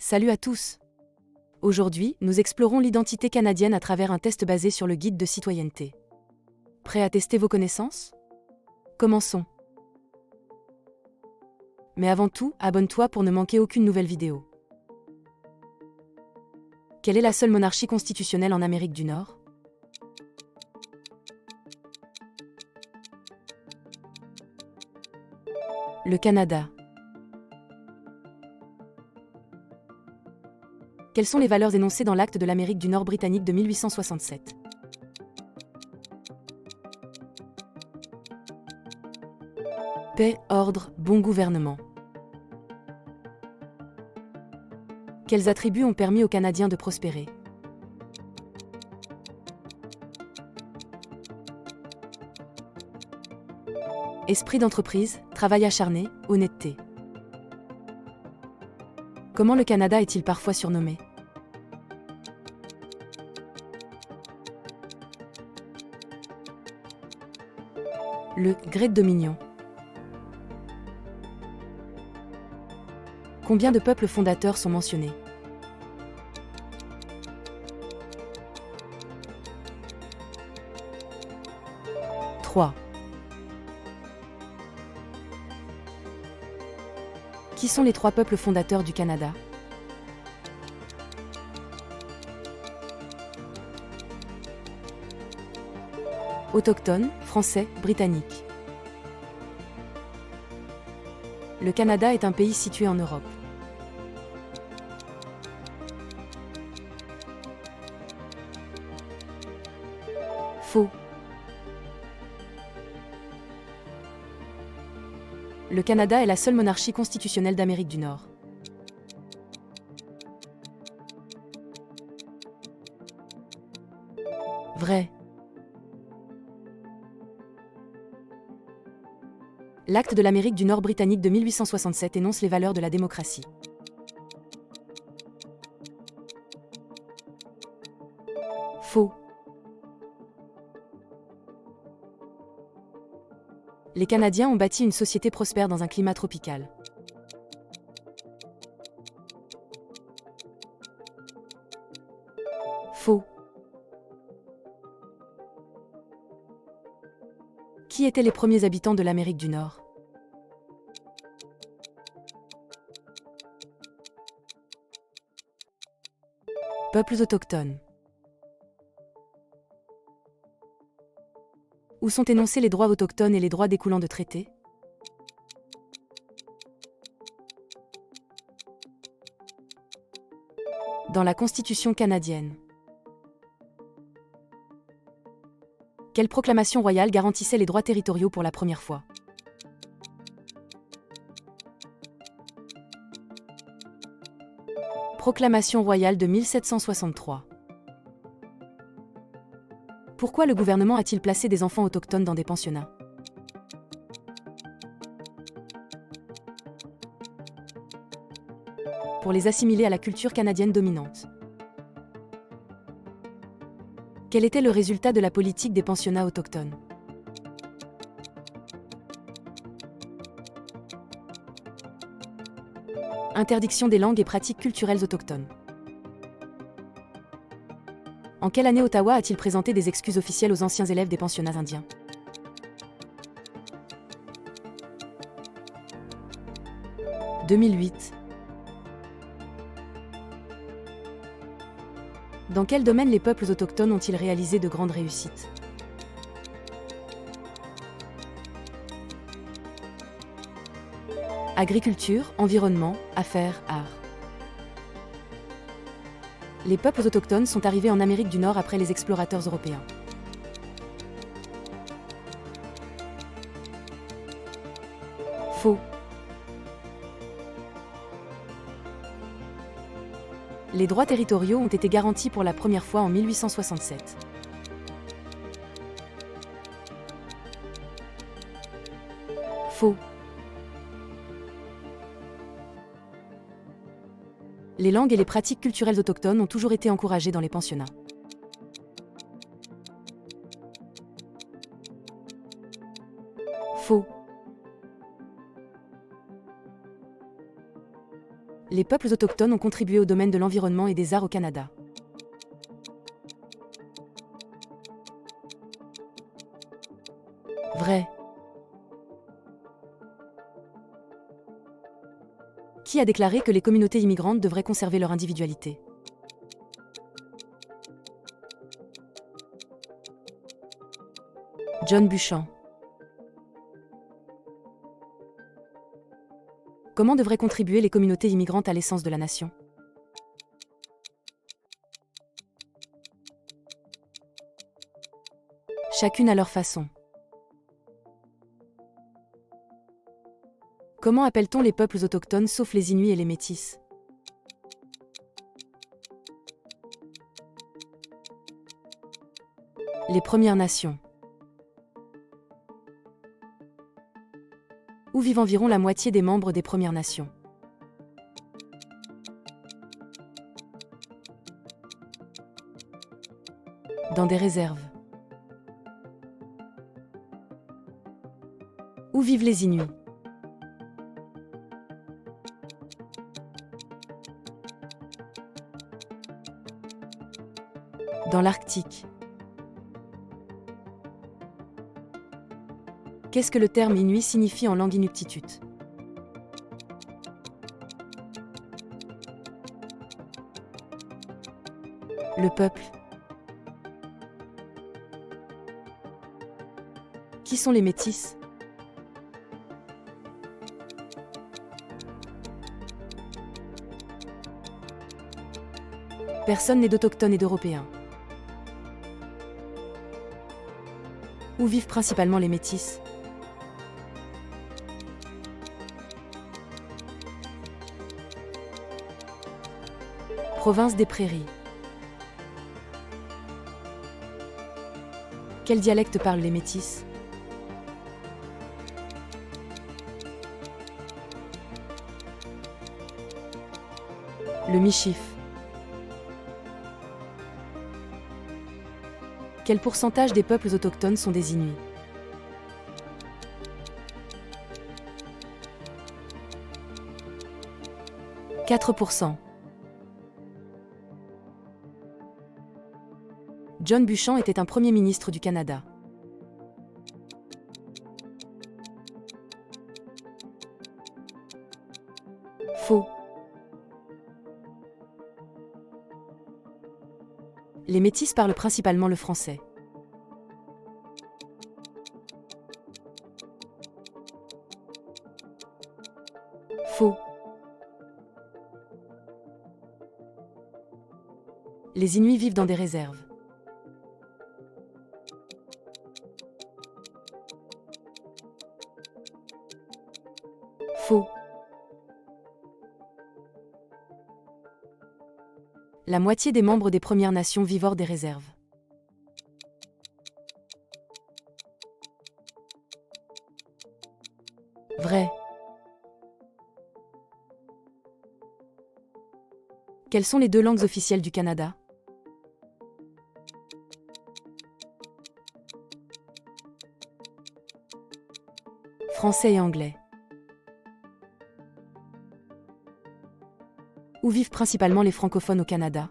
Salut à tous! Aujourd'hui, nous explorons l'identité canadienne à travers un test basé sur le guide de citoyenneté. Prêt à tester vos connaissances? Commençons! Mais avant tout, abonne-toi pour ne manquer aucune nouvelle vidéo. Quelle est la seule monarchie constitutionnelle en Amérique du Nord? Le Canada. Quelles sont les valeurs énoncées dans l'Acte de l'Amérique du Nord britannique de 1867? Paix, ordre, bon gouvernement. Quels attributs ont permis aux Canadiens de prospérer? Esprit d'entreprise, travail acharné, honnêteté. Comment le Canada est-il parfois surnommé? Le Great Dominion. Combien de peuples fondateurs sont mentionnés? Trois. Qui sont les trois peuples fondateurs du Canada? Autochtones, Français, Britanniques. Le Canada est un pays situé en Europe. Faux. Le Canada est la seule monarchie constitutionnelle d'Amérique du Nord. Vrai. L'Acte de l'Amérique du Nord britannique de 1867 énonce les valeurs de la démocratie. Faux. Les Canadiens ont bâti une société prospère dans un climat tropical. Faux. Qui étaient les premiers habitants de l'Amérique du Nord? Peuples autochtones. Où sont énoncés les droits autochtones et les droits découlant de traités? Dans la Constitution canadienne. Quelle proclamation royale garantissait les droits territoriaux pour la première fois? Proclamation royale de 1763. Pourquoi le gouvernement a-t-il placé des enfants autochtones dans des pensionnats? Pour les assimiler à la culture canadienne dominante. Quel était le résultat de la politique des pensionnats autochtones? Interdiction des langues et pratiques culturelles autochtones. En quelle année Ottawa a-t-il présenté des excuses officielles aux anciens élèves des pensionnats indiens? 2008. Dans quel domaine les peuples autochtones ont-ils réalisé de grandes réussites? Agriculture, environnement, affaires, art. Les peuples autochtones sont arrivés en Amérique du Nord après les explorateurs européens. Faux. Les droits territoriaux ont été garantis pour la première fois en 1867. Faux. Les langues et les pratiques culturelles autochtones ont toujours été encouragées dans les pensionnats. Faux. Les Les peuples autochtones ont contribué au domaine de l'environnement et des arts au Canada. Vrai. Qui a déclaré que les communautés immigrantes devraient conserver leur individualité? John Buchan. Comment devraient contribuer les communautés immigrantes à l'essence de la nation? Chacune à leur façon. Comment appelle-t-on les peuples autochtones sauf les Inuits et les Métis? Les Premières Nations. Où vivent environ la moitié des membres des Premières Nations. Dans des réserves. Où vivent les Inuits? Dans l'Arctique. Qu'est-ce que le terme Inuit signifie en langue inuktitut? Le peuple. Qui sont les Métis? Personne n'est d'autochtones et d'Européens. Où vivent principalement les Métis? Province des Prairies. Quel dialecte parlent les Métis? Le Michif. Quel pourcentage des peuples autochtones sont des Inuits? « 4%. John Buchan était un Premier ministre du Canada. Faux. Les Métis parlent principalement le français. Faux. Les Inuits vivent dans des réserves. Faux. La moitié des membres des Premières Nations vivent hors des réserves. Vrai. Quelles sont les 2 langues officielles du Canada? Français et anglais. Où vivent principalement les francophones au Canada?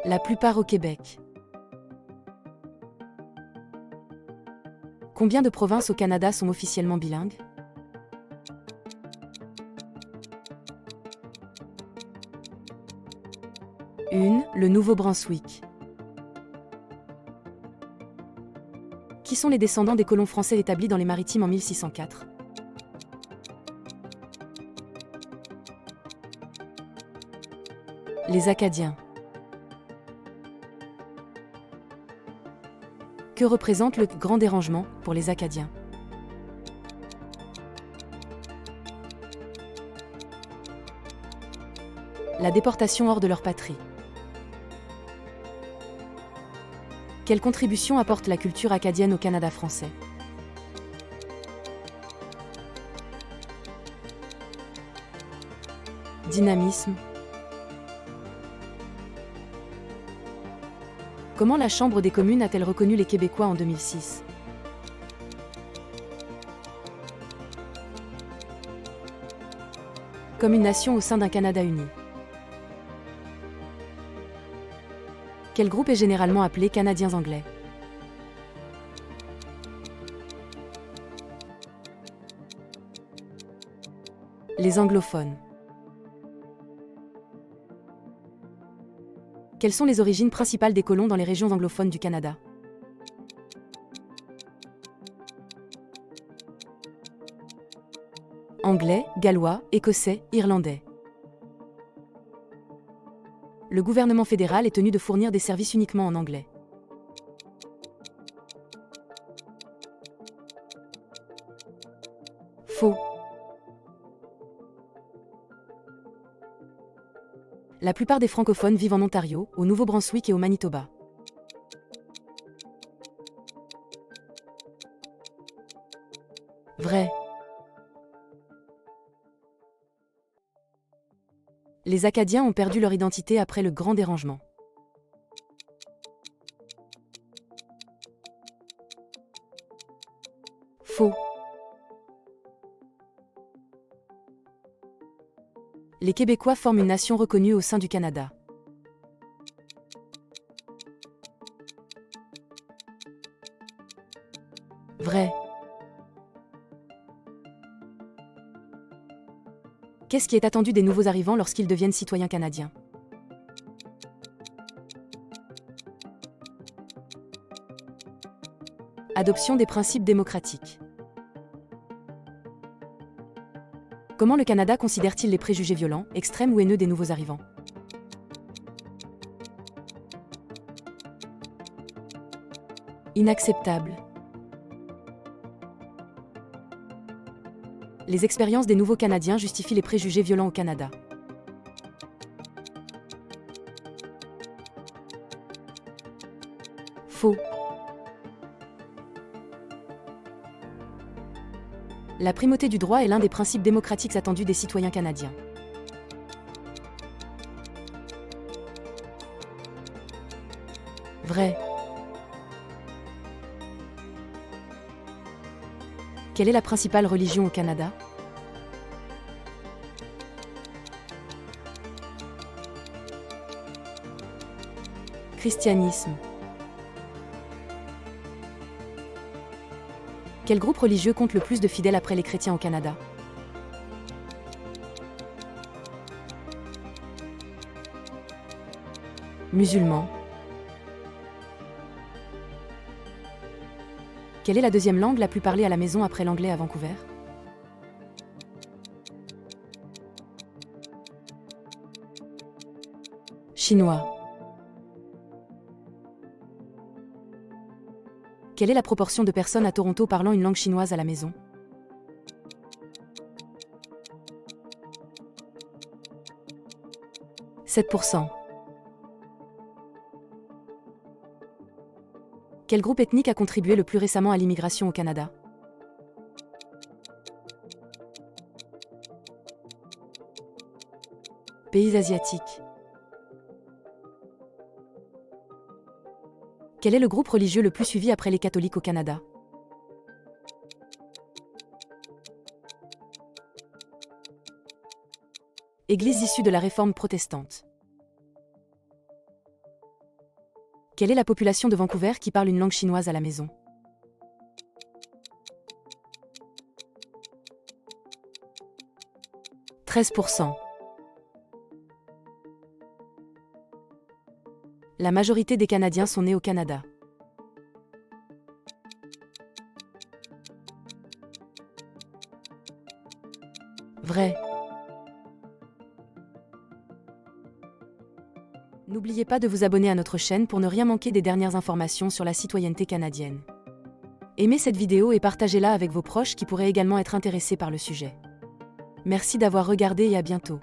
La plupart au Québec. Combien de provinces au Canada sont officiellement bilingues? Une, le Nouveau-Brunswick. Qui sont les descendants des colons français établis dans les Maritimes en 1604? Les Acadiens. Que représente le Grand Dérangement pour les Acadiens? La déportation hors de leur patrie. Quelle contribution apporte la culture acadienne au Canada français? Dynamisme. Comment la Chambre des communes a-t-elle reconnu les Québécois en 2006? Comme une nation au sein d'un Canada uni. Quel groupe est généralement appelé Canadiens anglais? Les anglophones. Quelles sont les origines principales des colons dans les régions anglophones du Canada? Anglais, gallois, écossais, irlandais. Le gouvernement fédéral est tenu de fournir des services uniquement en anglais. Faux. La plupart des francophones vivent en Ontario, au Nouveau-Brunswick et au Manitoba. Vrai. Les Acadiens ont perdu leur identité après le Grand Dérangement. Faux. Les Québécois forment une nation reconnue au sein du Canada. Vrai. Qu'est-ce qui est attendu des nouveaux arrivants lorsqu'ils deviennent citoyens canadiens? Adoption des principes démocratiques. Comment le Canada considère-t-il les préjugés violents, extrêmes ou haineux des nouveaux arrivants? Inacceptable. Les expériences des nouveaux Canadiens justifient les préjugés violents au Canada. Faux. La primauté du droit est l'un des principes démocratiques attendus des citoyens canadiens. Vrai. Quelle est la principale religion au Canada? Christianisme. Quel groupe religieux compte le plus de fidèles après les chrétiens au Canada? Musulmans. Quelle est la deuxième langue la plus parlée à la maison après l'anglais à Vancouver? Chinois. Quelle est la proportion de personnes à Toronto parlant une langue chinoise à la maison? « 7%. Quel groupe ethnique a contribué le plus récemment à l'immigration au Canada? Pays asiatiques. Quel est le groupe religieux le plus suivi après les catholiques au Canada? Église issue de la Réforme protestante. Quelle est la population de Vancouver qui parle une langue chinoise à la maison? « 13%. La majorité des Canadiens sont nés au Canada. Vrai. N'oubliez pas de vous abonner à notre chaîne pour ne rien manquer des dernières informations sur la citoyenneté canadienne. Aimez cette vidéo et partagez-la avec vos proches qui pourraient également être intéressés par le sujet. Merci d'avoir regardé et à bientôt.